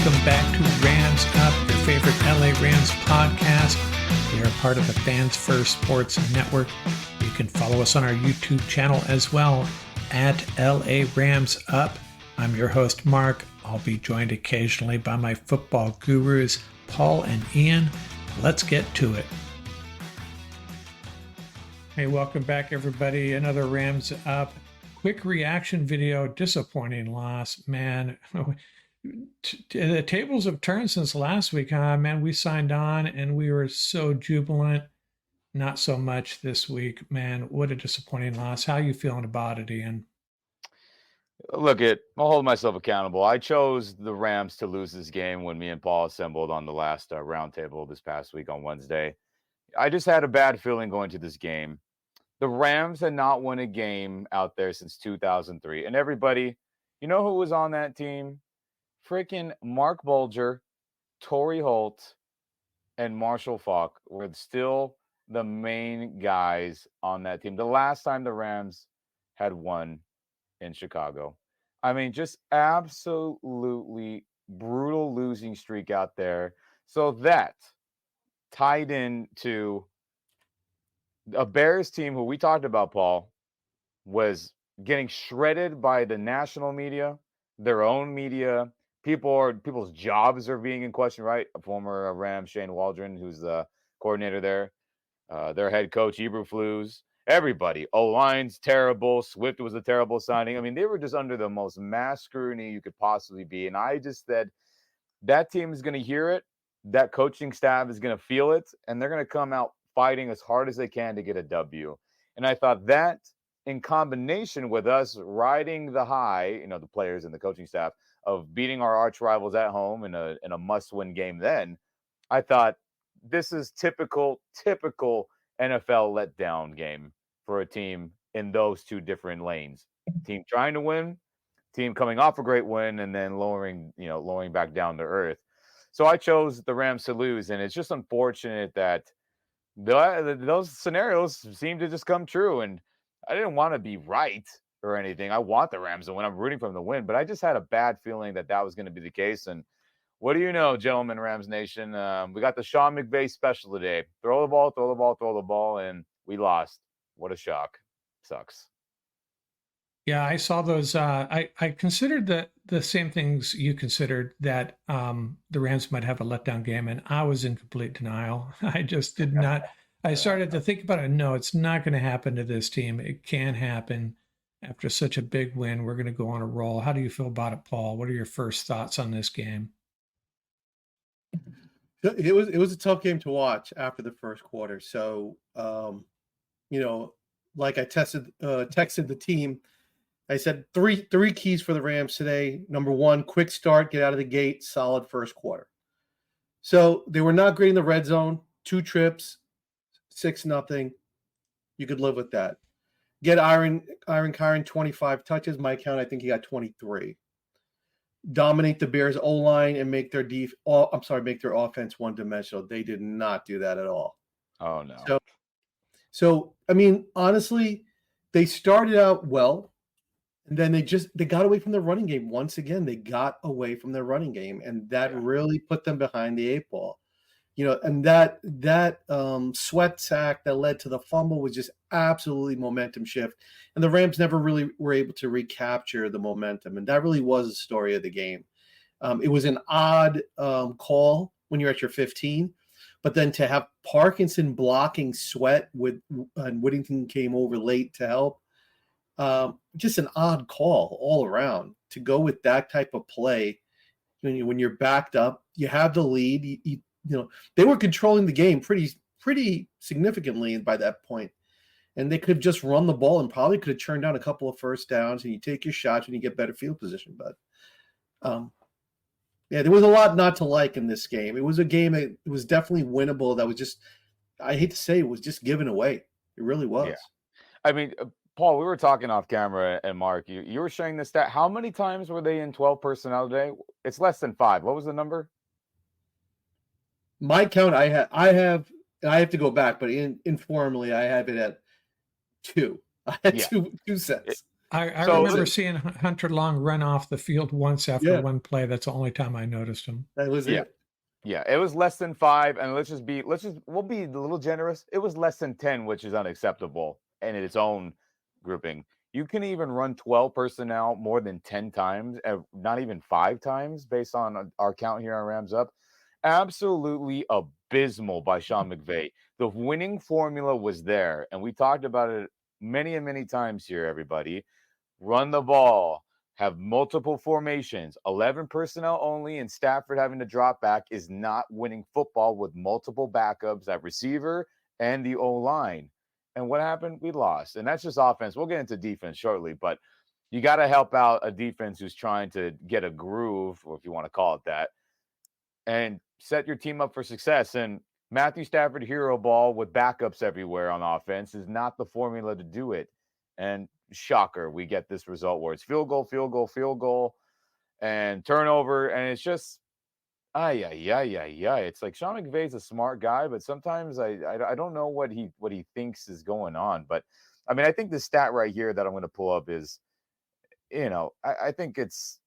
welcome back to Rams Up, your favorite LA Rams podcast. We are part of the Fans First Sports Network. You can follow us on our YouTube channel as well at LA Rams Up. I'm your host, Mark. I'll be joined occasionally by my football gurus, Paul and Ian. Let's get to it. Hey, welcome back, everybody. Another Rams Up. Quick reaction video. Disappointing loss, man. The tables have turned since last week, huh? Man, we signed on and we were so jubilant. Not so much this week, man. What a disappointing loss. How are you feeling about it, Ian? Look, I'll hold myself accountable. I chose the Rams to lose this game when me and Paul assembled on the last roundtable this past week on Wednesday. I just had a bad feeling going to this game. The Rams had not won a game out there since 2003. And everybody, you know who was on that team? Freaking Mark Bulger, Torrey Holt, and Marshall Faulk were still the main guys on that team. The last time the Rams had won in Chicago. I mean, just absolutely brutal losing streak out there. So that tied into a Bears team who we talked about, Paul, was getting shredded by the national media, their own media. People's jobs are being in question, right? A former Ram, Shane Waldron, who's the coordinator there, their head coach, Eberflus, everybody. O-line's terrible. Swift was a terrible signing. I mean, they were just under the most mass scrutiny you could possibly be. And I just said, that team is going to hear it. That coaching staff is going to feel it. And they're going to come out fighting as hard as they can to get a W. And I thought that, in combination with us riding the high, the players and the coaching staff, of beating our arch rivals at home in a must-win game then, I thought this is typical NFL letdown game for a team in those two different lanes. Team trying to win, team coming off a great win, and then lowering back down to earth. So I chose the Rams to lose, and it's just unfortunate that those scenarios seem to just come true. And I didn't want to be right or anything. I want the Rams to win. I'm rooting for them to win, but I just had a bad feeling that was going to be the case. And what do you know, gentlemen, Rams Nation? We got the Sean McVay special today. Throw the ball, and we lost. What a shock. Sucks. Yeah, I saw those. I considered the same things you considered, that the Rams might have a letdown game, and I was in complete denial. I just did not. I started to think about it. No, it's not going to happen to this team. It can happen. After such a big win, we're going to go on a roll. How do you feel about it, Paul? What are your first thoughts on this game? It was a tough game to watch after the first quarter. So, like I texted the team, I said three keys for the Rams today. Number one, quick start, get out of the gate, solid first quarter. So they were not great in the red zone. 2 trips, 6-0. You could live with that. Get Aaron Kyren 25 touches. My count, I think he got 23. Dominate the Bears O-line and make their offense one-dimensional. They did not do that at all. Oh no. So I mean, honestly, they started out well, and then they got away from their running game. Once again, they got away from their running game, and that really put them behind the 8 ball. And that sweat sack that led to the fumble was just absolutely momentum shift. And the Rams never really were able to recapture the momentum. And that really was the story of the game. It was an odd call when you're at your 15, but then to have Parkinson blocking Sweat and Whittington came over late to help, just an odd call all around to go with that type of play. When you're backed up, you have the lead, they were controlling the game pretty significantly by that point, and they could have just run the ball and probably could have turned down a couple of first downs, and you take your shots and you get better field position. But there was a lot not to like in this game. It was a game that was definitely winnable. That was just, I hate to say, it was just given away. It really was. Yeah. I mean, Paul, we were talking off camera, and Mark, you were sharing this stat. How many times were they in 12 personnel today? It's less than 5. What was the number? My count, I have to go back, but informally, I have it at 2. I had two sets. I So remember seeing Hunter Long run off the field once after Yeah. one play. That's the only time I noticed him. That was Yeah. it. Yeah, it was less than 5, and we'll be a little generous. It was less than 10, which is unacceptable in its own grouping. You can even run 12 personnel more than 10 times, not even 5 times, based on our count here on Rams Up. Absolutely abysmal by Sean McVay. The winning formula was there, and we talked about it many and many times here, everybody. Run the ball, have multiple formations, 11 personnel only, and Stafford having to drop back is not winning football with multiple backups at receiver and the O-line. And what happened? We lost. And that's just offense. We'll get into defense shortly, but you got to help out a defense who's trying to get a groove, or if you want to call it that, and set your team up for success. And Matthew Stafford hero ball with backups everywhere on offense is not the formula to do it. And shocker, we get this result where it's field goal, and turnover. And it's just, It's like Sean McVay's a smart guy, but sometimes I don't know what he thinks is going on. But I mean, I think the stat right here that I'm going to pull up is, I think it's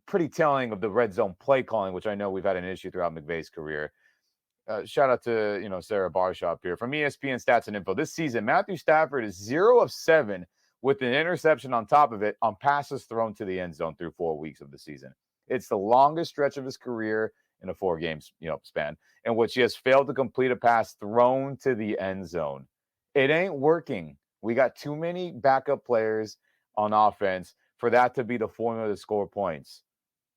pretty telling of the red zone play calling, which I know we've had an issue throughout McVay's career. Shout out to, Sarah Barshop here from ESPN Stats and Info. This season, Matthew Stafford is 0 of 7 with an interception on top of it on passes thrown to the end zone through 4 weeks of the season. It's the longest stretch of his career in a 4 games, span, in which he has failed to complete a pass thrown to the end zone. It ain't working. We got too many backup players on offense for that to be the formula to score points.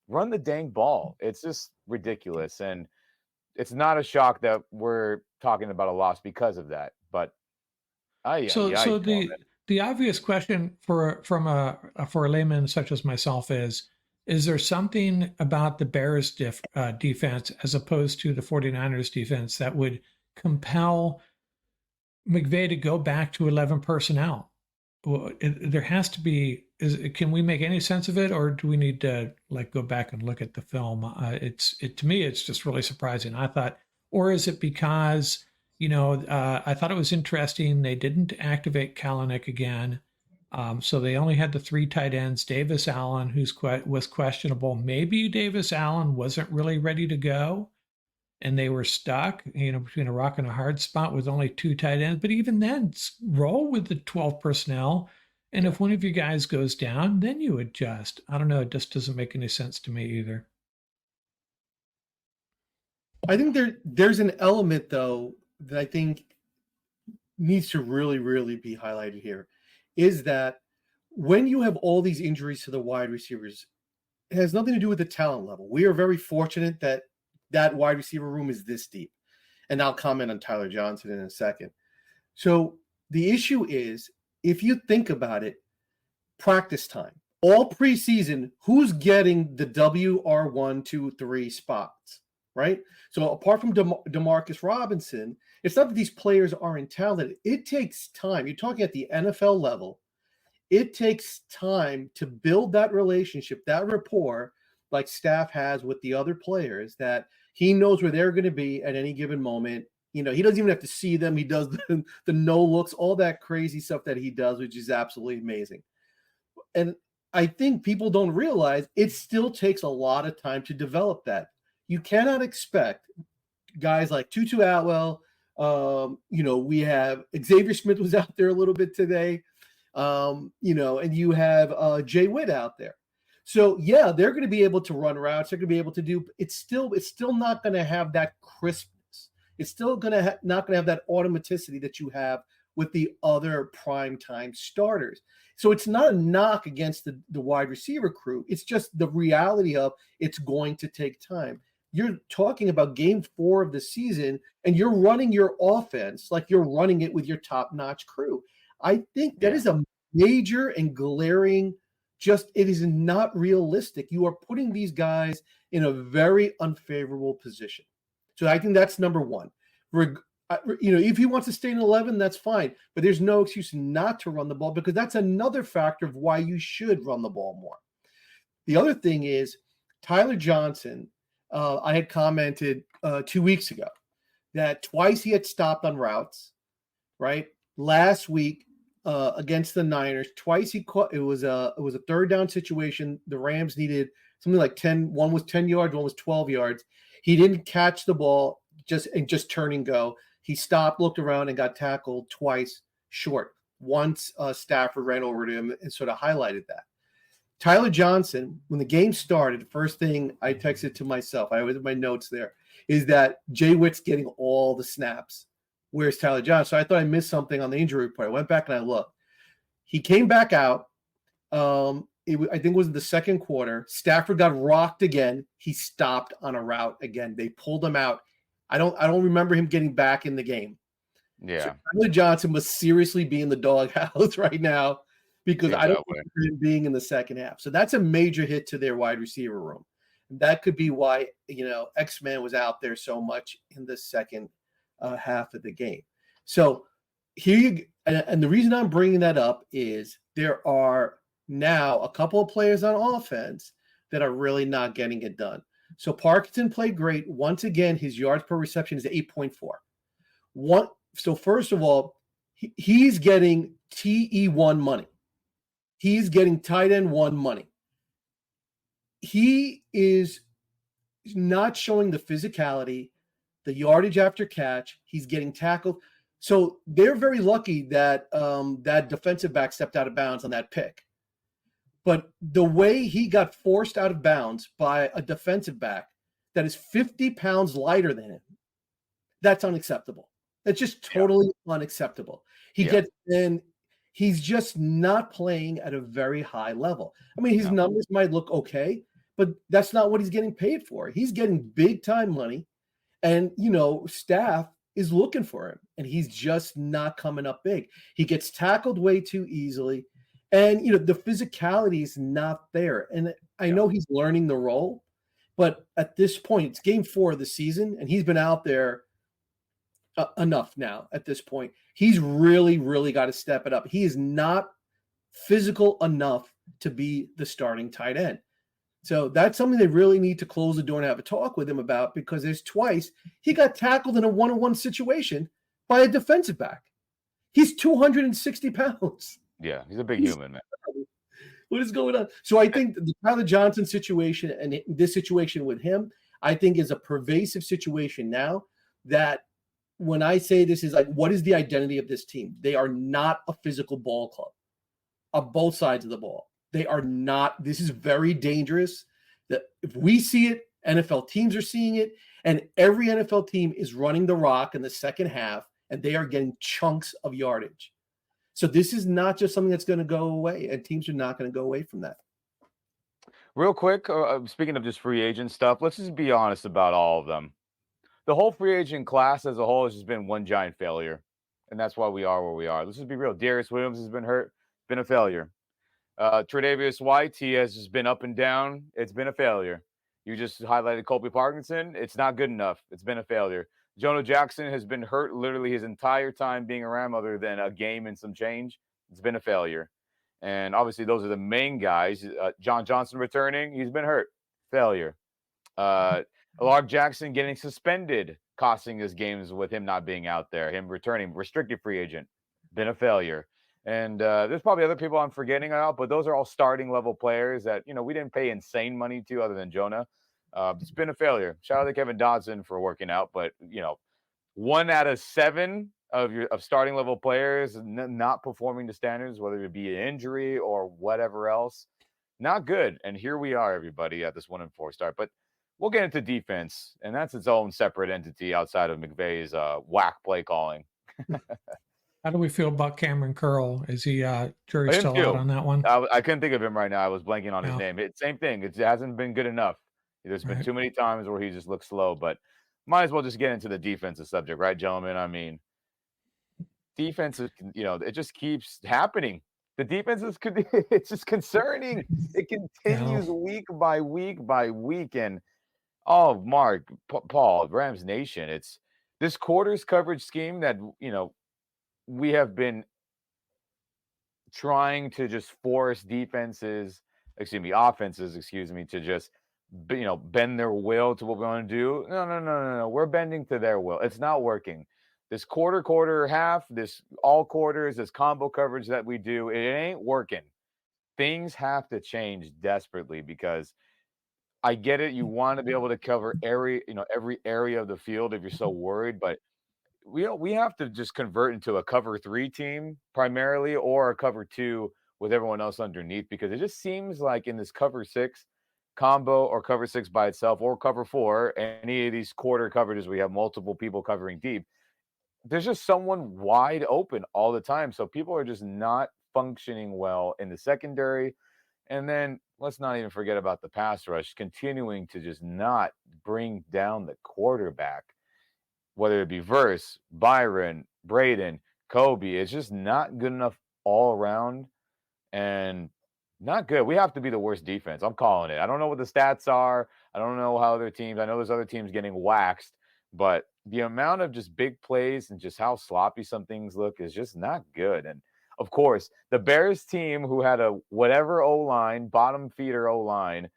Run the dang ball. It's just ridiculous. And it's not a shock that we're talking about a loss because of that. But the obvious question for a layman such as myself is there something about the Bears defense as opposed to the 49ers defense that would compel McVay to go back to 11 personnel? Well, there has to be. Can we make any sense of it, or do we need to go back and look at the film? To me, it's just really surprising. I thought, or is it because I thought it was interesting they didn't activate Kalanick again, so they only had the 3 tight ends. Davis Allen, was questionable. Maybe Davis Allen wasn't really ready to go, and they were stuck, between a rock and a hard spot with only 2 tight ends. But even then, roll with the 12 personnel. And if one of you guys goes down, then you adjust. I don't know. It just doesn't make any sense to me either. I think there's an element, though, that I think needs to really, really be highlighted here, is that when you have all these injuries to the wide receivers, it has nothing to do with the talent level. We are very fortunate that wide receiver room is this deep. And I'll comment on Tyler Johnson in a second. So the issue is, if you think about it, practice time, all preseason, who's getting the WR1, 2, 3 spots, right? So apart from Demarcus Robinson, it's not that these players aren't talented. It takes time. You're talking at the NFL level. It takes time to build that relationship, that rapport, like Staff has with the other players, that he knows where they're going to be at any given moment. He doesn't even have to see them. He does the no looks, all that crazy stuff that he does, which is absolutely amazing. And I think people don't realize it still takes a lot of time to develop that. You cannot expect guys like Tutu Atwell. We have Xavier Smith was out there a little bit today, and you have Jay Witt out there. So yeah, they're going to be able to run routes. They're going to be able to do. It's still not going to have that crispness. It's still not going to have that automaticity that you have with the other primetime starters. So it's not a knock against the wide receiver crew. It's just the reality of it's going to take time. You're talking about game 4 of the season, and you're running your offense like you're running it with your top-notch crew. I think that is a major and glaring, it is not realistic. You are putting these guys in a very unfavorable position. So I think that's number one. If he wants to stay in 11, that's fine. But there's no excuse not to run the ball, because that's another factor of why you should run the ball more. The other thing is Tyler Johnson. I had commented 2 weeks ago that twice he had stopped on routes, right? Last week, against the Niners. Twice he caught. It was a third down situation. The Rams needed something like 10. One was 10 yards, one was 12 yards. He didn't catch the ball just turn and go. He stopped, looked around, and got tackled twice short. Once Stafford ran over to him and sort of highlighted that. Tyler Johnson, when the game started, the first thing I texted to myself, I always have my notes there, is that Jay Witt's getting all the snaps. Where's Tyler Johnson? So I thought I missed something on the injury report. I went back and I looked. He came back out. I think it was the second quarter. Stafford got rocked again. He stopped on a route again. They pulled him out. I don't remember him getting back in the game. Yeah. So Tyler Johnson must seriously be in the doghouse right now because I don't remember him being in the second half. So that's a major hit to their wide receiver room. That could be why, X-Man was out there so much in the second half of the game. So and the reason I'm bringing that up is there are now a couple of players on offense that are really not getting it done. So Parkinson played great. Once again, his yards per reception is 8.4. So first of all, he's getting TE1 money. He's getting tight end 1 money. He is not showing the physicality, the yardage after catch. He's getting tackled. So they're very lucky that that defensive back stepped out of bounds on that pick. But the way he got forced out of bounds by a defensive back that is 50 pounds lighter than him, that's unacceptable. That's just totally unacceptable. He's just not playing at a very high level. I mean, his numbers might look okay, but that's not what he's getting paid for. He's getting big time money, and staff is looking for him, and he's just not coming up big. He gets tackled way too easily, and the physicality is not there. And I know he's learning the role, but at this point, it's game 4 of the season, and he's been out there enough now at this point. He's really, really got to step it up. He is not physical enough to be the starting tight end. So that's something they really need to close the door and have a talk with him about, because there's twice he got tackled in a one-on-one situation by a defensive back. He's 260 pounds. Yeah, he's a big human, man. What is going on? So I think the Tyler Johnson situation and this situation with him, I think is a pervasive situation now that when I say this is like, what is the identity of this team? They are not a physical ball club on both sides of the ball. They are not. This is very dangerous. That if we see it, NFL teams are seeing it, and every NFL team is running the rock in the second half, and they are getting chunks of yardage. So this is not just something that's going to go away, and teams are not going to go away from that. Real quick, speaking of just free agent stuff, let's just be honest about all of them. The whole free agent class as a whole has just been one giant failure, and that's why we are where we are. Let's just be real. Darius Williams has been hurt, been a failure. Tre'Davious White, he has just been up and down. It's been a failure. You just highlighted Colby Parkinson. It's not good enough. It's been a failure. Jonah Jackson has been hurt literally his entire time being around, other than a game and some change. It's been a failure. And obviously, those are the main guys. John Johnson returning, he's been hurt. Failure. Lark Jackson getting suspended, costing us games with him not being out there. Him returning, restricted free agent, been a failure. And there's probably other people I'm forgetting about, but those are all starting level players that, we didn't pay insane money to other than Jonah. It's been a failure. Shout out to Kevin Dodson for working out, but 1 out of 7 of starting level players not performing to standards, whether it be an injury or whatever else, not good. And here we are, everybody, at this 1-4 start. But we'll get into defense, and that's its own separate entity outside of McVay's whack play calling. How do we feel about Cameron Curl? Is he jury's still out on that one? I couldn't think of him right now. I was blanking on his name. Same thing. It hasn't been good enough. There's been too many times where he just looks slow, but might as well just get into the defensive subject, right, gentlemen? I mean, defense is, it just keeps happening. The defense is, it's just concerning. It continues week by week by week. And, Mark, Paul, Rams Nation, it's this quarters coverage scheme that, we have been trying to just force offenses, to just, bend their will to what we want to do. No. We're bending to their will. It's not working. this quarter, half, this all quarters, this combo coverage that we do, it ain't working. Things have to change desperately because I get it. You want to be able to cover every area of the field if you're so worried, but we have to just convert into a cover 3 team primarily or a cover 2 with everyone else underneath because it just seems like in this cover 6 combo or cover 6 by itself or cover 4, any of these quarter coverages we have multiple people covering deep, there's just someone wide open all the time. So people are just not functioning well in the secondary. And then let's not even forget about the pass rush continuing to just not bring down the quarterback, whether it be Verse, Byron, Braden, Kobe. It's just not good enough all around and not good. We have to be the worst defense. I'm calling it. I don't know what the stats are. I don't know how other teams, I know there's other teams getting waxed, but the amount of just big plays and just how sloppy some things look is just not good. And of course, the Bears team who had a whatever O-line, bottom feeder O-line,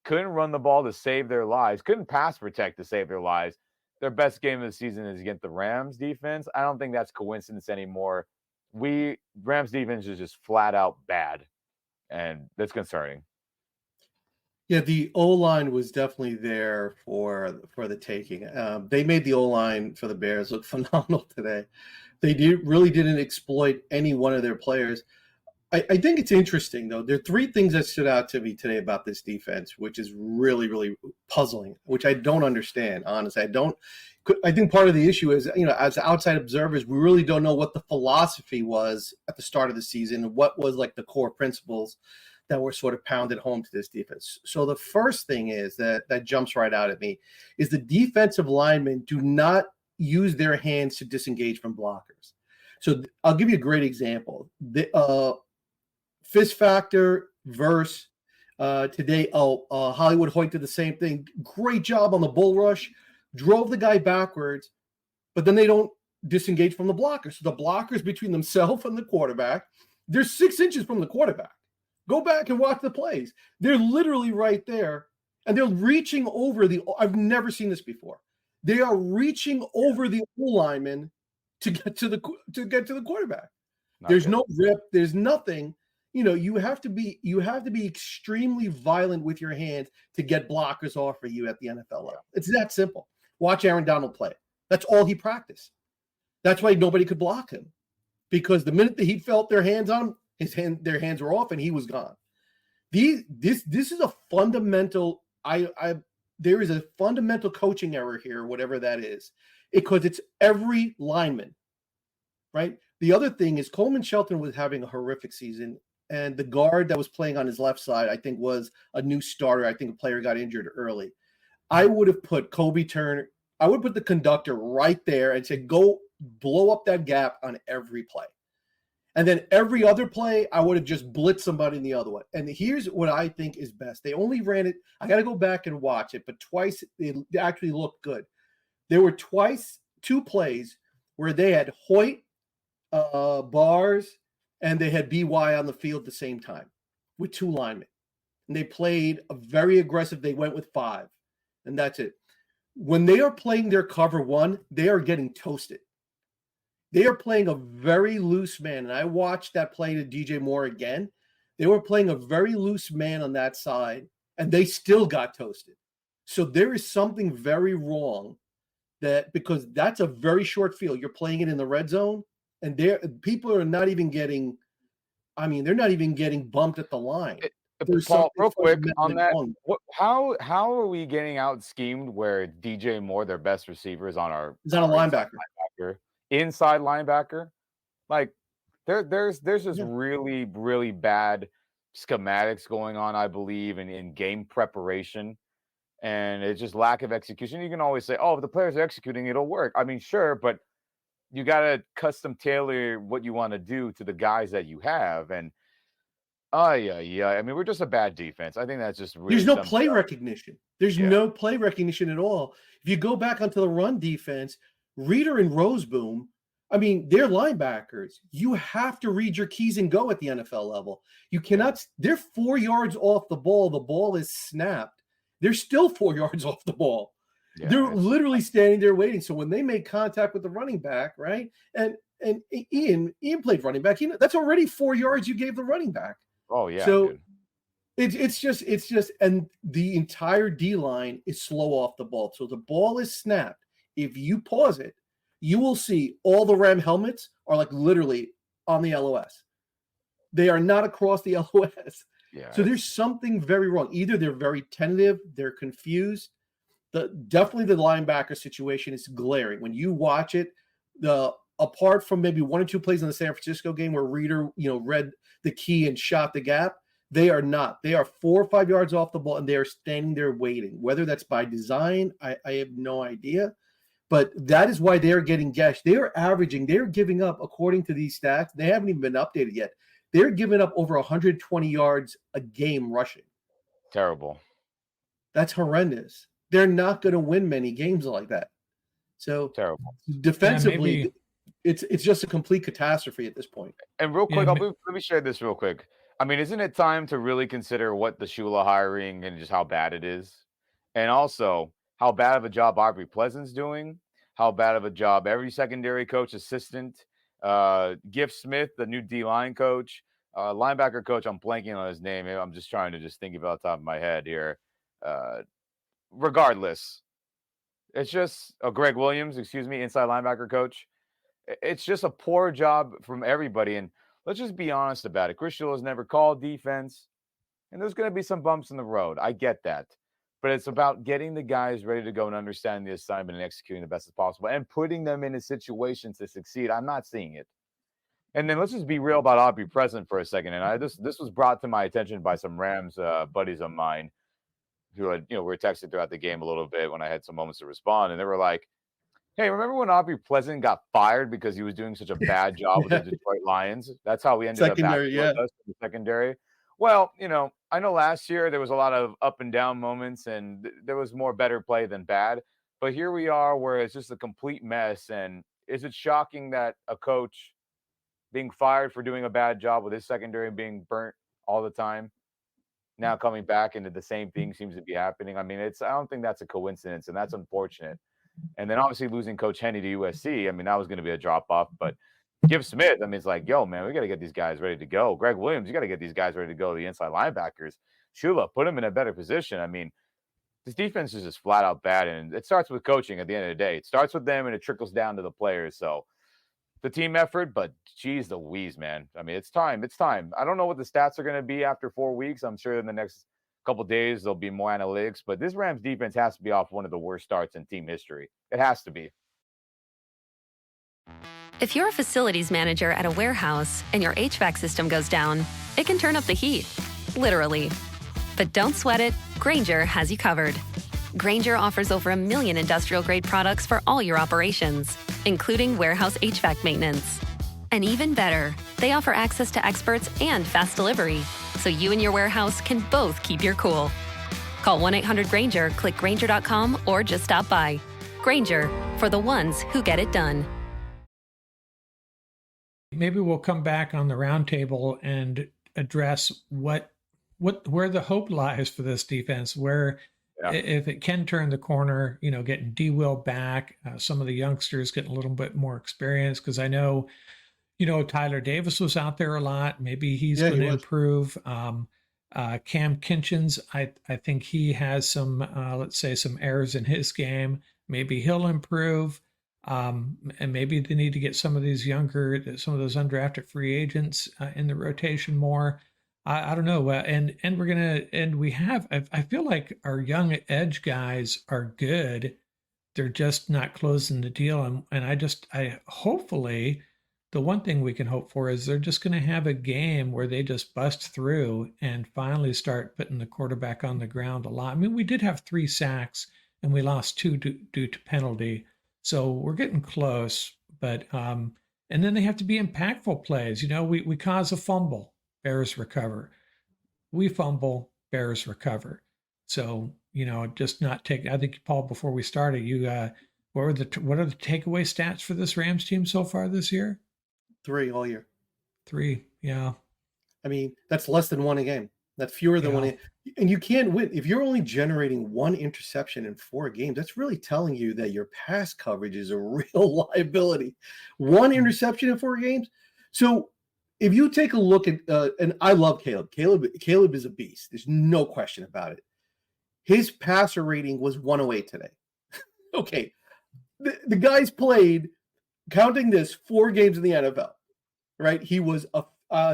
couldn't run the ball to save their lives, couldn't pass protect to save their lives. Their best game of the season is against the Rams defense. I don't think that's coincidence anymore. Rams defense is just flat out bad, and that's concerning. Yeah, the O-line was definitely there for the taking. They made the O-line for the Bears look phenomenal today. They really didn't exploit any one of their players. I think it's interesting, though. There are 3 things that stood out to me today about this defense, which is really, really puzzling, which I don't understand, honestly. I think part of the issue is, as outside observers, we really don't know what the philosophy was at the start of the season and what was like the core principles that were sort of pounded home to this defense. So the first thing is that jumps right out at me is the defensive linemen do not use their hands to disengage from blockers. So I'll give you a great example. The Fist Factor, Verse, today, Hollywood Hoyt did the same thing. Great job on the bull rush, drove the guy backwards, but then they don't disengage from the blocker. So the blocker's between themselves and the quarterback. They're 6 inches from the quarterback. Go back and watch the plays. They're literally right there, and they're reaching over I've never seen this before. They are reaching over the O-lineman to get to the quarterback. There's no rip. There's nothing. You have to be extremely violent with your hands to get blockers off of you at the NFL level. It's that simple. Watch Aaron Donald play. That's all he practiced. That's why nobody could block him, because the minute that he felt their hands on him, their hands were off and he was gone. This is a fundamental. There is a fundamental coaching error here, whatever that is, because it's every lineman, right? The other thing is Coleman Shelton was having a horrific season, and the guard that was playing on his left side, I think, was a new starter. I think a player got injured early. I would have put Kobe Turner. I would put the conductor right there and say, go blow up that gap on every play. And then every other play, I would have just blitzed somebody in the other one. And here's what I think is best. They only ran it. I got to go back and watch it, but twice it actually looked good. There were 2 plays where they had Hoyt, Bars, and they had BY on the field at the same time with 2 linemen. And they played a very aggressive. They went with 5, and that's it. When they are playing their cover 1, they are getting toasted. They are playing a very loose man. And I watched that play to DJ Moore again. They were playing a very loose man on that side, and they still got toasted. So there is something very wrong because that's a very short field. You're playing it in the red zone, and people are not even getting, they're not even getting bumped at the line. Paul, real quick on that, how are we getting out schemed where DJ Moore, their best receiver, is on a linebacker? Inside linebacker, like there's just really, really bad schematics going on, I believe, in game preparation, and it's just lack of execution. You can always say, if the players are executing, it'll work. Sure, but you got to custom tailor what you want to do to the guys that you have, and we're just a bad defense. I think that's just really there's no play recognition. There's no play recognition at all. If you go back onto the run defense, Reader and Roseboom, they're linebackers. You have to read your keys and go at the NFL level. You cannot. They're 4 yards off the ball. The ball is snapped. They're still 4 yards off the ball. Yeah, They're it's literally standing there waiting. So when they make contact with the running back, right? And Ian played running back. That's already 4 yards you gave the running back. oh yeah, So dude. it's just, and the entire D line is slow off the ball. So the ball is snapped. If you pause it, you will see all the Ram helmets are like literally on the LOS. They are not across the LOS. Yeah, So there's something very wrong. Either they're very tentative, they're confused. Definitely the linebacker situation is glaring. When you watch it, apart from maybe one or two plays in the San Francisco game where Reader, read the key and shot the gap, they are not. They are 4 or 5 yards off the ball, and they are standing there waiting. Whether that's by design, I have no idea. But that is why they're getting gashed. They're giving up, according to these stats, they haven't even been updated yet. They're giving up over 120 yards a game rushing. terrible. That's horrendous. They're not going to win many games like that. So Terrible. defensively, it's just a complete catastrophe at this point. And real quick, Yeah, let me share this real quick. I mean, isn't it time to really consider what the Shula hiring and just how bad it is? And also how bad of a job Aubrey Pleasant's doing, how bad of a job every secondary coach assistant, Giff Smith, the new D-line coach, linebacker coach, I'm blanking on his name. I'm just trying to just think about the top of my head here. Regardless, it's just Greg Williams, excuse me, inside linebacker coach. It's just a poor job from everybody. And let's just be honest about it. Chris Shula's never called defense, and there's going to be some bumps in the road. I get that. But it's about getting the guys ready to go and understanding the assignment and executing the best as possible and putting them in a situation to succeed. I'm not seeing it. And then let's just be real about Aubrey Pleasant for a second. And this was brought to my attention by some Rams buddies of mine who had, we were texting throughout the game a little bit when I had some moments to respond. And they were like, hey, remember when Aubrey Pleasant got fired because he was doing such a bad job with the Detroit Lions? That's how we ended Secondary, up back with the secondary. Well, I know last year there was a lot of up and down moments and there was more better play than bad. But here we are where it's just a complete mess. And is it shocking that a coach being fired for doing a bad job with his secondary and being burnt all the time, now coming back into the same thing seems to be happening? I mean, I don't think that's a coincidence, and that's unfortunate. And then obviously losing Coach Henney to USC, I mean, that was going to be a drop off. But Giff Smith, I mean, it's like, yo, man, we got to get these guys ready to go. Greg Williams, you got to get these guys ready to go. The inside linebackers, Shula, put them in a better position. I mean, this defense is just flat out bad, and it starts with coaching at the end of the day. It starts with them, and it trickles down to the players. So the team effort, but geez Louise, man. I mean, it's time. It's time. I don't know what the stats are going to be after 4 weeks. I'm sure in the next couple of days there'll be more analytics, but this Rams defense has to be off one of the worst starts in team history. It has to be. If you're a facilities manager at a warehouse and your HVAC system goes down, it can turn up the heat, literally. But don't sweat it, Grainger has you covered. Grainger offers over 1 million industrial-grade products for all your operations, including warehouse HVAC maintenance. And even better, they offer access to experts and fast delivery, so you and your warehouse can both keep your cool. Call 1-800-GRAINGER, click Grainger.com, or just stop by. Grainger, for the ones who get it done. Maybe we'll come back on the roundtable and address where the hope lies for this defense, where if it can turn the corner, getting D-Will back, some of the youngsters getting a little bit more experience, because I know, Tyler Davis was out there a lot. Maybe he's going to improve. Cam Kinchins, I think he has some, let's say, some errors in his game. Maybe he'll improve. And maybe they need to get some of those undrafted free agents in the rotation more. I don't know. I feel like our young edge guys are good. They're just not closing the deal. And hopefully the one thing we can hope for is they're just going to have a game where they just bust through and finally start putting the quarterback on the ground a lot. I mean, we did have 3 sacks and we lost 2 due to penalty. So we're getting close, but, and then they have to be impactful plays. We cause a fumble, Bears recover. We fumble, Bears recover. So, just not take, I think, Paul, before we started, what are the takeaway stats for this Rams team so far this year? 3 all year. 3. Yeah. I mean, that's less than 1 a game. That's fewer than Yeah. one. And you can't win. If you're only generating one interception in 4 games, that's really telling you that your pass coverage is a real liability. One interception in 4 games. So if you take a look at, and I love Caleb. Caleb is a beast. There's no question about it. His passer rating was 108 today. Okay. The guy's played, counting this, 4 games in the NFL, right? He was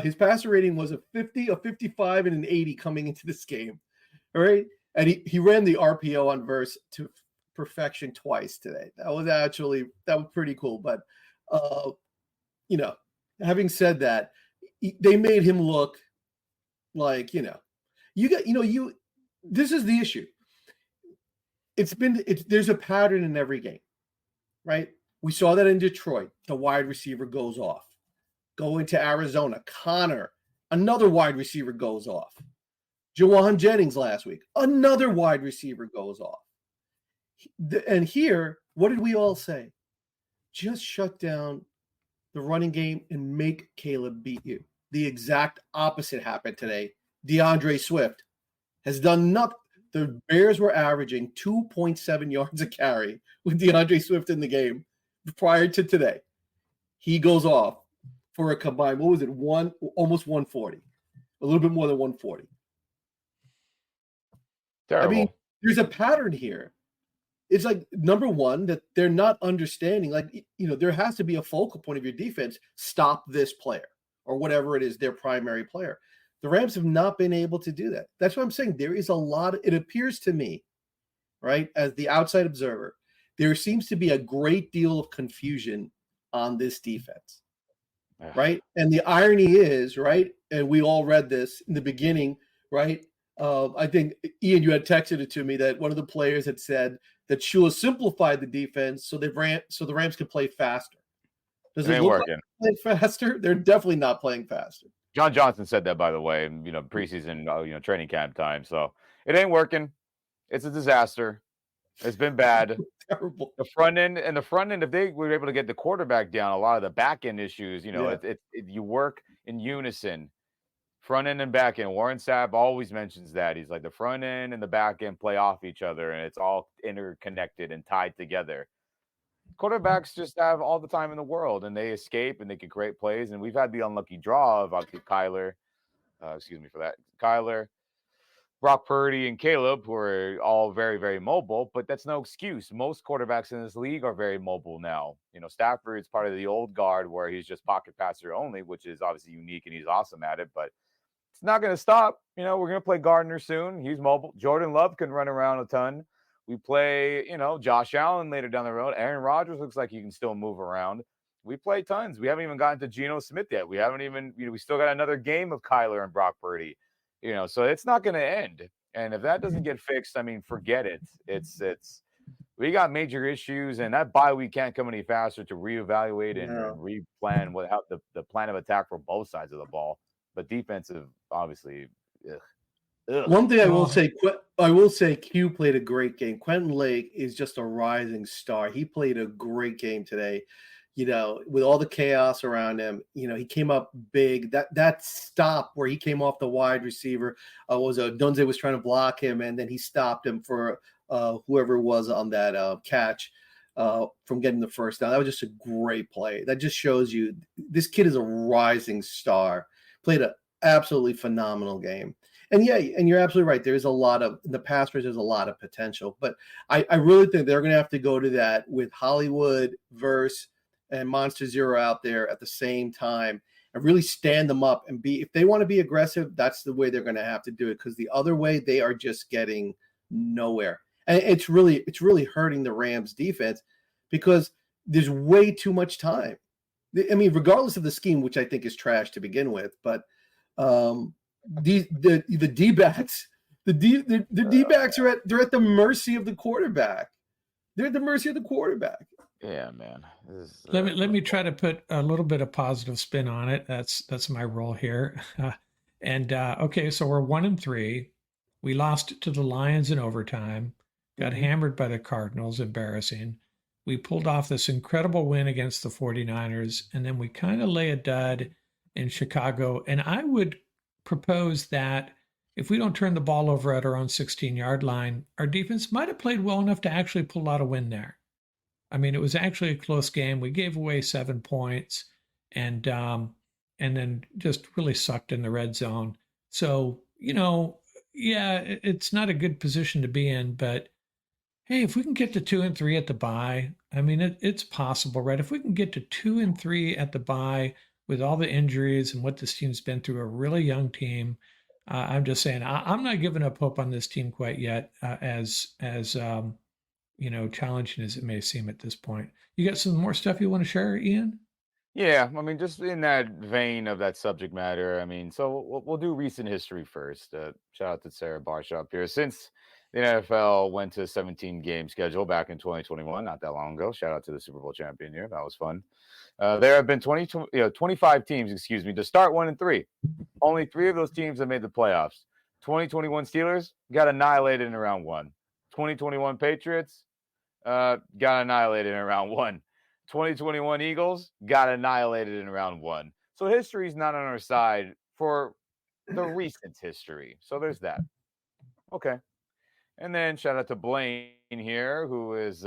his passer rating was a 50, a 55, and an 80 coming into this game. All right. And he ran the RPO on verse to perfection twice today. That was pretty cool. But you know, having said that, they made him look like, this is the issue. There's a pattern in every game, right? We saw that in Detroit. The wide receiver goes off. Going to Arizona, Connor, another wide receiver goes off. Jawan Jennings last week, another wide receiver goes off. And here, what did we all say? Just shut down the running game and make Caleb beat you. The exact opposite happened today. DeAndre Swift has done nothing. The Bears were averaging 2.7 yards a carry with DeAndre Swift in the game prior to today. He goes off for a combined, what was it? Almost 140, a little bit more than 140. Terrible. I mean, there's a pattern here. It's like, number one, that they're not understanding, like, there has to be a focal point of your defense. Stop this player or whatever it is, their primary player. The Rams have not been able to do that. That's what I'm saying. There is it appears to me, right, as the outside observer, there seems to be a great deal of confusion on this defense, right? And the irony is, right, and we all read this in the beginning, right? I think, Ian, you had texted it to me that one of the players had said that Shula simplified the defense so the Rams could play faster. Does it look like they're playing faster? They're definitely not playing faster. John Johnson said that, by the way, preseason, training camp time. So it ain't working. It's a disaster. It's been bad. Terrible. The front end, if they were able to get the quarterback down, a lot of the back end issues, you work in unison, front end and back end. Warren Sapp always mentions that. He's like, the front end and the back end play off each other, and it's all interconnected and tied together. Quarterbacks just have all the time in the world, and they escape and they get great plays. And we've had the unlucky draw of Kyler, Brock Purdy, and Caleb, who are all very, very mobile, but that's no excuse. Most quarterbacks in this league are very mobile now. Stafford's part of the old guard where he's just pocket passer only, which is obviously unique and he's awesome at it, but it's not going to stop. We're going to play Gardner soon. He's mobile. Jordan Love can run around a ton. We play, Josh Allen later down the road. Aaron Rodgers looks like he can still move around. We play tons. We haven't even gotten to Geno Smith yet. We haven't even, we still got another game of Kyler and Brock Purdy, so it's not going to end. And if that doesn't get fixed, I mean, forget it. We got major issues, and that bye week can't come any faster to reevaluate and replan how the plan of attack for both sides of the ball. But defensive, obviously, One thing I will say, Q played a great game. Quentin Lake is just a rising star. He played a great game today. With all the chaos around him, he came up big. That stop where he came off the wide receiver Dunze was trying to block him, and then he stopped him for whoever was on that catch from getting the first down. That was just a great play. That just shows you this kid is a rising star. Played an absolutely phenomenal game. And and you're absolutely right. There's a lot of the pass rush. There's a lot of potential, but I really think they're going to have to go to that with Hollywood, Verse, and Monster Zero out there at the same time and really stand them up and if they want to be aggressive, that's the way they're going to have to do it. Because the other way, they are just getting nowhere. And it's really hurting the Rams defense because there's way too much time. I mean, regardless of the scheme, which I think is trash to begin with, but the D-backs, the D-backs they're at the mercy of the quarterback. They're at the mercy of the quarterback. Yeah, man. Let me try to put a little bit of positive spin on it. That's my role here. Okay, so we're 1-3. We lost to the Lions in overtime. Got hammered by the Cardinals, embarrassing. We pulled off this incredible win against the 49ers, and then we kind of lay a dud in Chicago. And I would propose that if we don't turn the ball over at our own 16-yard line, our defense might have played well enough to actually pull out a win there. I mean, it was actually a close game. We gave away 7 points, and then just really sucked in the red zone. So, yeah, it's not a good position to be in, but hey, if we can get to 2-3 at the bye, I mean, it's possible, right? If we can get to 2-3 at the bye with all the injuries and what this team's been through, a really young team, I'm just saying I'm not giving up hope on this team quite yet, as challenging as it may seem at this point. You got some more stuff you want to share, Ian? Yeah, I mean, just in that vein of that subject matter, I mean, so we'll do recent history first. Shout out to Sarah Barshop here. Since the NFL went to a 17-game schedule back in 2021, not that long ago. Shout out to the Super Bowl champion year. That was fun. There have been 25 teams, excuse me, to start 1-3. Only 3 of those teams have made the playoffs. 2021 Steelers got annihilated in round 1. 2021 Patriots got annihilated in round 1. 2021 Eagles got annihilated in round 1. So history's not on our side for the recent history. So there's that. Okay. And then shout out to Blaine here, who is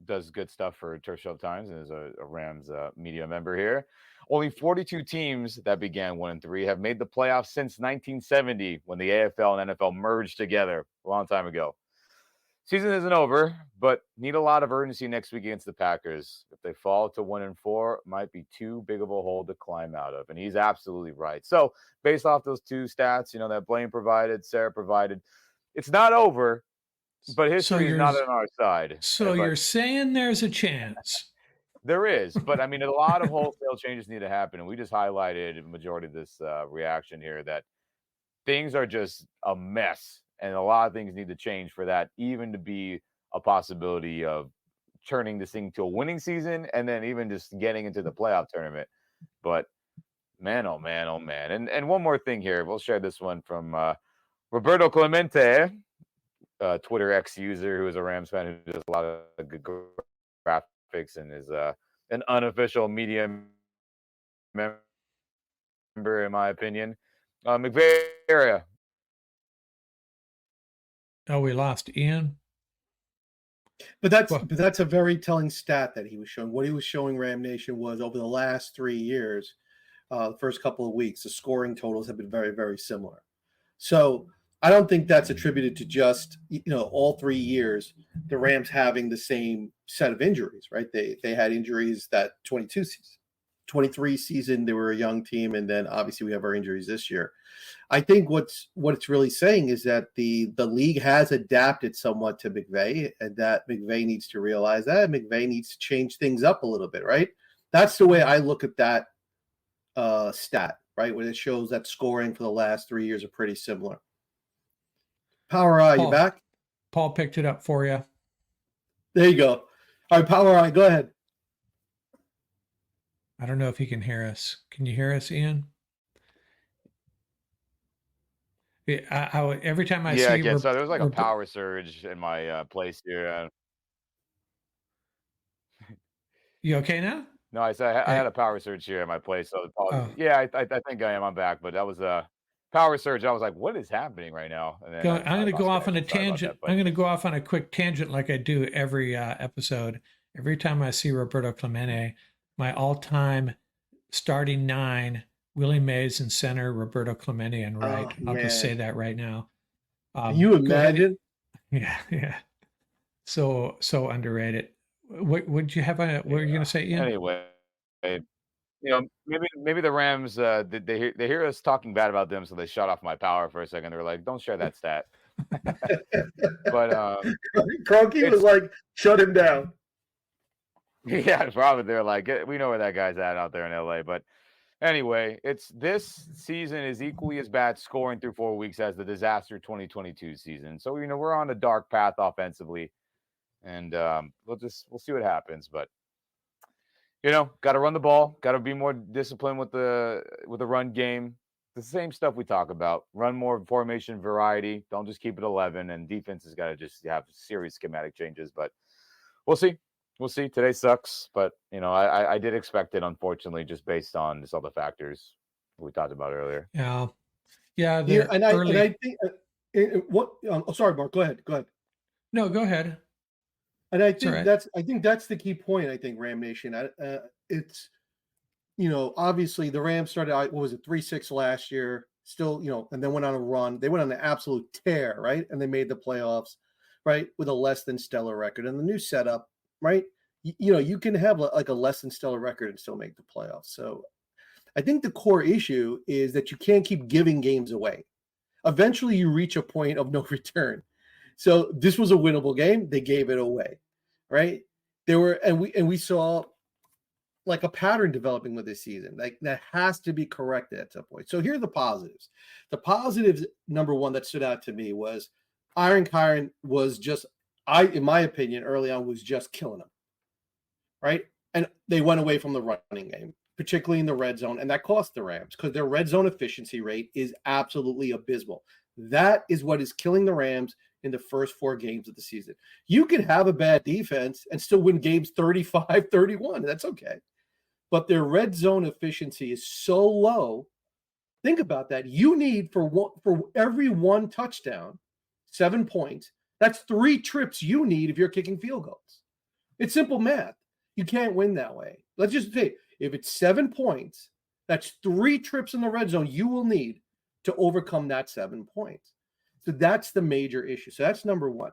does good stuff for Turf Show Times and is a Rams media member here. Only 42 teams that began 1-3 have made the playoffs since 1970, when the AFL and NFL merged together a long time ago. Season isn't over, but need a lot of urgency next week against the Packers. If they fall to 1-4, it might be too big of a hole to climb out of. And he's absolutely right. So based off those 2 stats, that Blaine provided, Sarah provided, it's not over, but history is not on our side. So you're saying there's a chance. There is, but I mean, a lot of wholesale changes need to happen. And we just highlighted a majority of this reaction here that things are just a mess. And a lot of things need to change for that even to be a possibility of turning this thing to a winning season and then even just getting into the playoff tournament. But man, oh man, oh man. And one more thing here. We'll share this one from Roberto Clemente, Twitter X user who is a Rams fan who does a lot of good graphics and is an unofficial media member, in my opinion. McVay area. Oh, we lost Ian. But that's a very telling stat that he was showing. What he was showing Ram Nation was over the last 3 years, the first couple of weeks, the scoring totals have been very, very similar. So I don't think that's attributed to just all 3 years the Rams having the same set of injuries, right? They had injuries that 22 season. 23 season, they were a young team, and then obviously we have our injuries this year. I think what it's really saying is that the league has adapted somewhat to McVay, and that McVay needs to realize that McVay needs to change things up a little bit, right? That's the way I look at that stat, right? When it shows that scoring for the last 3 years are pretty similar. Power Eye, you back? Paul picked it up for you. There you go. All right, Power Eye, go ahead. I don't know if he can hear us. Can you hear us, Ian? Every time I see... I guess so. There was like a power surge in my place here. You okay now? No, I said I had a power surge here at my place. So yeah, I think I am. I'm back, but that was a power surge. I was like, what is happening right now? And then I'm going to go off on a tangent. I'm going to go off on a quick tangent like I do every episode. Every time I see Roberto Clemente, my all-time starting 9, Willie Mays in center, Roberto Clemente in right. I'll just say that right now. You imagine? Yeah. So underrated. What would you have? What were you going to say, Ian? Anyway, maybe the Rams they hear us talking bad about them, so they shut off my power for a second. They're like, "Don't share that stat." But Kroenke was like, "Shut him down." Yeah, probably. They're like, we know where that guy's at out there in LA. But anyway, this season is equally as bad scoring through 4 weeks as the disaster 2022 season. So we're on a dark path offensively, and we'll see what happens. But got to run the ball, got to be more disciplined with the run game. The same stuff we talk about. Run more formation variety. Don't just keep it 11. And defense has got to just have serious schematic changes. But we'll see. We'll see. Today sucks, but I did expect it, unfortunately, just based on all the factors we talked about earlier. Yeah. Yeah, Yeah, the and I early. think what. Oh, sorry, Mark. Go ahead. Go ahead. No, go ahead. And It's all right. I think that's the key point. I think Ram Nation. It's obviously the Rams started out, what was it, 3-6 last year, still, and then went on a run. They went on an absolute tear, right? And they made the playoffs, right? With a less than stellar record. And the new setup, right? You can have like a less than stellar record and still make the playoffs. So I think the core issue is that you can't keep giving games away. Eventually you reach a point of no return. So this was a winnable game. They gave it away, right? We saw like a pattern developing with this season. Like that has to be corrected at some point. So here are the positives. The positives, number one, that stood out to me was Aaron Kyren was just, in my opinion, early on was just killing them, right? And they went away from the running game, particularly in the red zone, and that cost the Rams because their red zone efficiency rate is absolutely abysmal. That is what is killing the Rams in the first 4 games of the season. You can have a bad defense and still win games 35-31. That's okay. But their red zone efficiency is so low. Think about that. You need for every 1 touchdown, 7 points. That's 3 trips you need if you're kicking field goals. It's simple math. You can't win that way. Let's just say if it's 7 points, that's 3 trips in the red zone you will need to overcome that 7 points. So that's the major issue. So that's number one.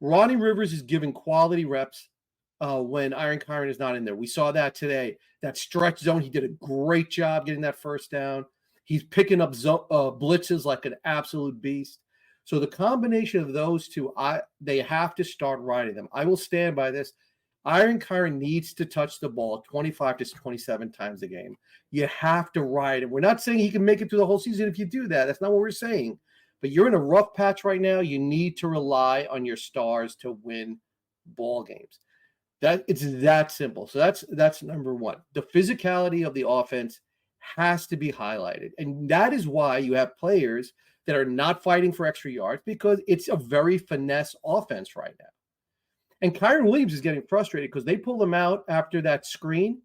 Ronnie Rivers is giving quality reps when Aaron Kyren is not in there. We saw that today. That stretch zone, he did a great job getting that first down. He's picking up blitzes like an absolute beast. So the combination of those two, they have to start riding them. I will stand by this. Aaron Kyren needs to touch the ball 25 to 27 times a game. You have to ride him. We're not saying he can make it through the whole season if you do that. That's not what we're saying. But you're in a rough patch right now. You need to rely on your stars to win ball games. It's that simple. So that's number one. The physicality of the offense has to be highlighted. And that is why you have players that are not fighting for extra yards because it's a very finesse offense right now. And Kyren Williams is getting frustrated because they pulled him out after that screen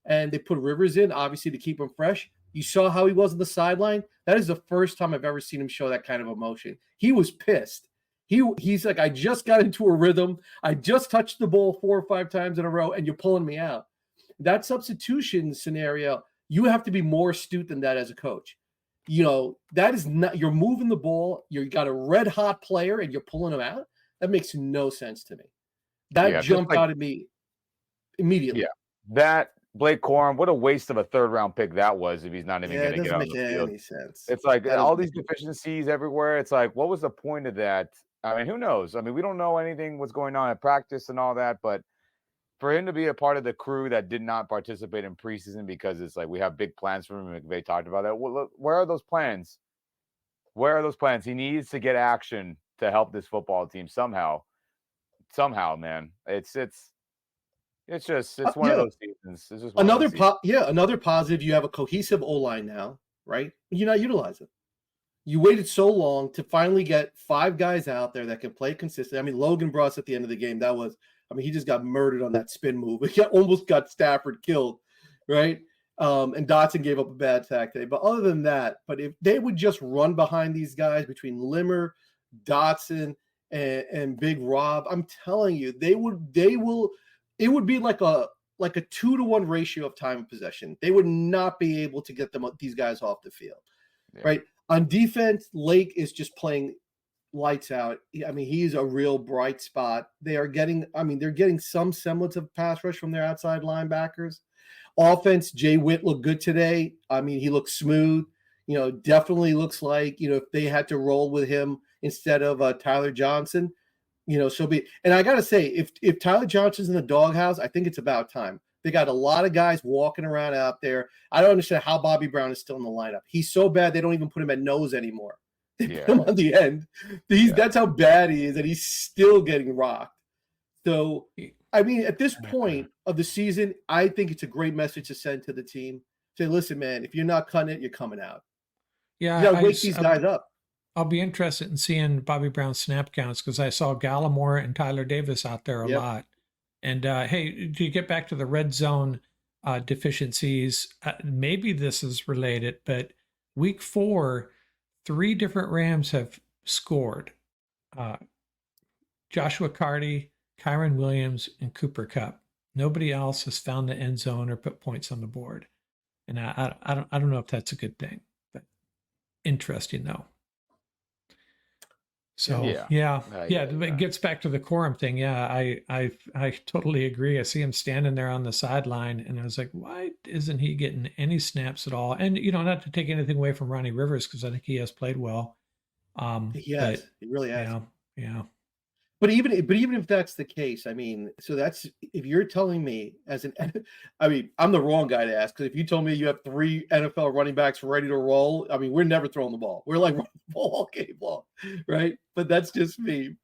and they put Rivers in, obviously, to keep him fresh. You saw how he was on the sideline. That is the first time I've ever seen him show that kind of emotion. He was pissed. He's like, I just got into a rhythm. I just touched the ball 4 or 5 times in a row, and you're pulling me out. That substitution scenario, you have to be more astute than that as a coach. That is not, you're moving the ball. You got a red hot player, and you're pulling him out. That makes no sense to me. That jumped out at me immediately. Yeah, that Blake Corum, what a waste of a 3rd-round pick that was if he's not even going to get on the field. It doesn't make any sense. It's like all these deficiencies everywhere. It's like, what was the point of that? I mean, who knows? I mean, we don't know anything what's going on at practice and all that, but for him to be a part of the crew that did not participate in preseason because it's like we have big plans for him, McVay talked about that. Well, look, where are those plans? Where are those plans? He needs to get action to help this football team somehow, man. It's one of those seasons. It's just another positive. You have a cohesive O-line now, right? You're not utilizing. You waited so long to finally get 5 guys out there that can play consistently. I mean, Logan Bruss at the end of the game, he just got murdered on that spin move. He almost got Stafford killed, right? And Dotson gave up a bad sack today. But other than that, but if they would just run behind these guys between Limmer, Dotson, and Big Rob, I'm telling you, it would be like a 2-to-1 ratio of time of possession. They would not be able to get these guys off the field, right? On defense, Lake is just playing lights out. I mean, he's a real bright spot. They're getting some semblance of pass rush from their outside linebackers. Offense, Jay Witt looked good today. I mean, he looked smooth. Definitely looks like, if they had to roll with him instead of Tyler Johnson, so be. And I got to say, if Tyler Johnson's in the doghouse, I think it's about time. They got a lot of guys walking around out there. I don't understand how Bobby Brown is still in the lineup. He's so bad they don't even put him at nose anymore. They put him on the end. That's how bad he is, and he's still getting rocked. So, I mean, at this point of the season, I think it's a great message to send to the team. Say, listen, man, if you're not cutting it, you're coming out. Yeah, you got to wake these guys up. I'll be interested in seeing Bobby Brown's snap counts because I saw Gallimore and Tyler Davis out there a lot. And hey, to get back to the red zone deficiencies, maybe this is related, but week 4, 3 different Rams have scored. Joshua Carty, Kyron Williams, and Cooper Kupp. Nobody else has found the end zone or put points on the board. And I don't know if that's a good thing, but interesting though. So yeah, it gets back to the quorum thing. Yeah, I totally agree. I see him standing there on the sideline, and I was like, why isn't he getting any snaps at all? And not to take anything away from Ronnie Rivers, because I think he has played well. He has. He really has. Yeah. But even if that's the case, I mean, so that's if you're telling me I'm the wrong guy to ask, because if you told me you have 3 NFL running backs ready to roll, I mean, we're never throwing the ball. We're like running the ball all game long, right? But that's just me.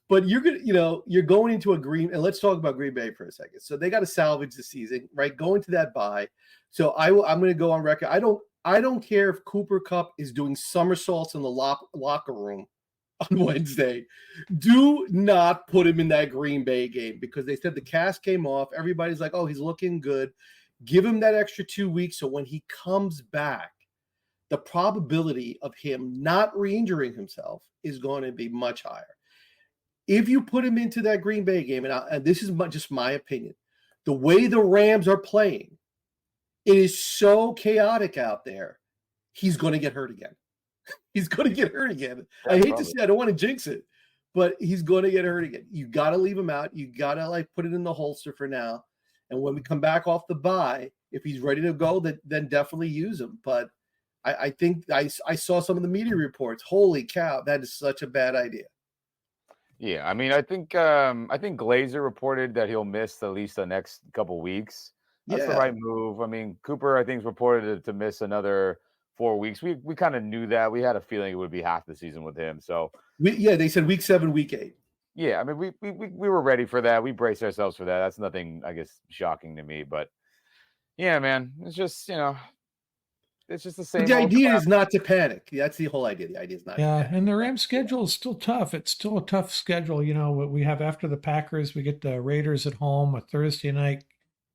But you're going into and let's talk about Green Bay for a second. So they got to salvage the season, right? Going to that bye. So I'm going to go on record. I don't care if Cooper Kupp is doing somersaults in the locker room on Wednesday. Do not put him in that Green Bay game, because they said the cast came off. Everybody's like, oh, he's looking good. Give him that extra 2 weeks, so when he comes back, the probability of him not re-injuring himself is going to be much higher. If you put him into that Green Bay game, and this is just my opinion, the way the Rams are playing, it is so chaotic out there, he's going to get hurt again. He's going to get hurt again. I hate to say, I don't want to jinx it, but he's going to get hurt again. You got to leave him out. You got to put it in the holster for now. And when we come back off the bye, if he's ready to go, then definitely use him. But I think I saw some of the media reports. Holy cow, that is such a bad idea. Yeah, I mean, I think Glazer reported that he'll miss at least the next couple weeks. That's the right move. I mean, Cooper, I think, is reported to miss another 4 weeks. We kind of knew that. We had a feeling it would be half the season with him. So they said week 7, week 8. Yeah, I mean, we were ready for that. We braced ourselves for that. That's nothing, I guess, shocking to me. But yeah, man, it's just it's just the same. But the idea is not to panic. That's the whole idea. The idea is not. Yeah, and the Rams schedule is still tough. It's still a tough schedule. What we have after the Packers, we get the Raiders at home, a Thursday night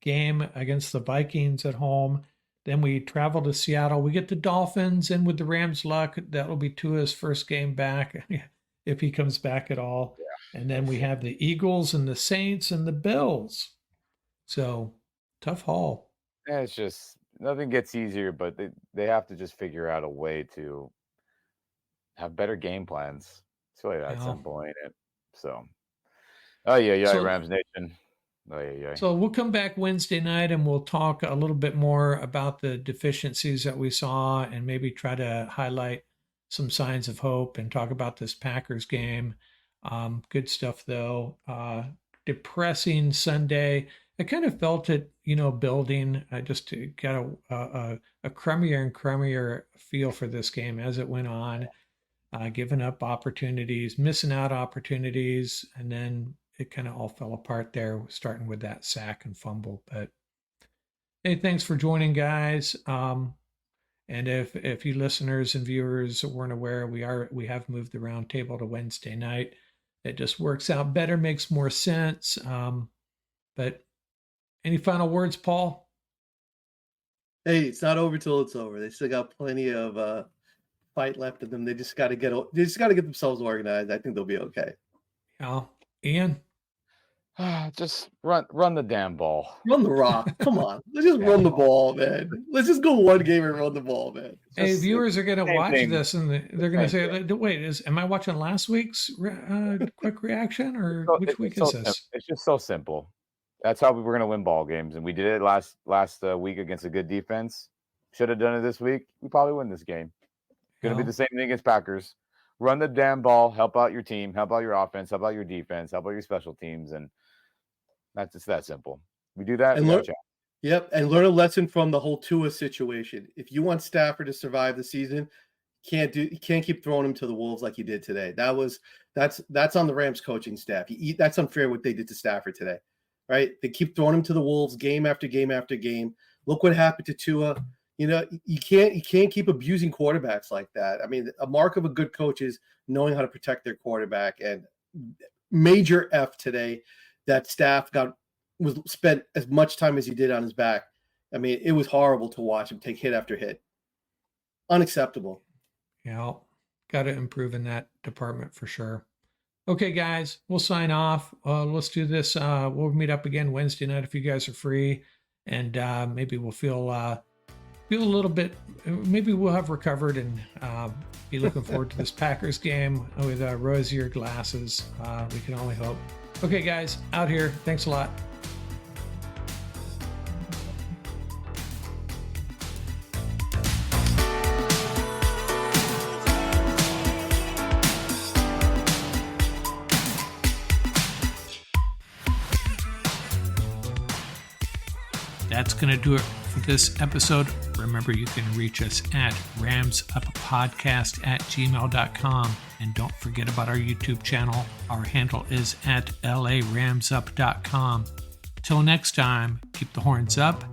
game against the Vikings at home. Then we travel to Seattle. We get the Dolphins, and with the Rams' luck, that'll be Tua's first game back, if he comes back at all. Yeah. And then we have the Eagles and the Saints and the Bills. So, tough haul. Yeah, it's just nothing gets easier, but they have to just figure out a way to have better game plans. It's really that simple, ain't it? So, Rams Nation. So we'll come back Wednesday night and we'll talk a little bit more about the deficiencies that we saw and maybe try to highlight some signs of hope and talk about this Packers game. Good stuff though. Depressing Sunday. I kind of felt it, building. I just got a crummier and crummier feel for this game as it went on. Giving up opportunities, missing out opportunities, and then it kind of all fell apart there, starting with that sack and fumble. But hey, thanks for joining, guys. And if you listeners and viewers weren't aware, we have moved the round table to Wednesday night. It just works out better, makes more sense. But any final words, Paul? Hey, it's not over till it's over. They still got plenty of fight left in them. They just got to get themselves organized. I think they'll be okay. Yeah. Ian? Just run the damn ball. Run the rock. Come on. Let's just run the ball, man. Let's just go one game and run the ball, man. Hey, viewers are going to watch this and they're going to say, wait, am I watching last week's quick reaction or which week is this? It's just so simple. That's how we were going to win ball games. And we did it last week against a good defense. Should have done it this week. We probably win this game. Going to be the same thing against Packers. Run the damn ball, help out your team, help out your offense, help out your defense, help out your special teams, and it's that simple. We do that. And learn a lesson from the whole Tua situation. If you want Stafford to survive the season, you can't keep throwing him to the wolves like you did today. That's on the Rams coaching staff. That's unfair what they did to Stafford today, right? They keep throwing him to the wolves game after game after game. Look what happened to Tua. You can't keep abusing quarterbacks like that. I mean, a mark of a good coach is knowing how to protect their quarterback. And major F today that staff spent as much time as he did on his back. I mean, it was horrible to watch him take hit after hit. Unacceptable. Yeah. got to improve in that department for sure. Okay, guys, we'll sign off. Let's do this. We'll meet up again Wednesday night if you guys are free, and maybe we'll feel a little bit. Maybe we'll have recovered and be looking forward to this Packers game with rosier glasses. We can only hope. Okay, guys, out here. Thanks a lot. That's going to do it for this episode. Remember, you can reach us at ramsuppodcast@gmail.com. And don't forget about our YouTube channel. Our handle is at laramsup.com. Till next time, keep the horns up,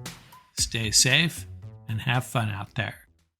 stay safe, and have fun out there.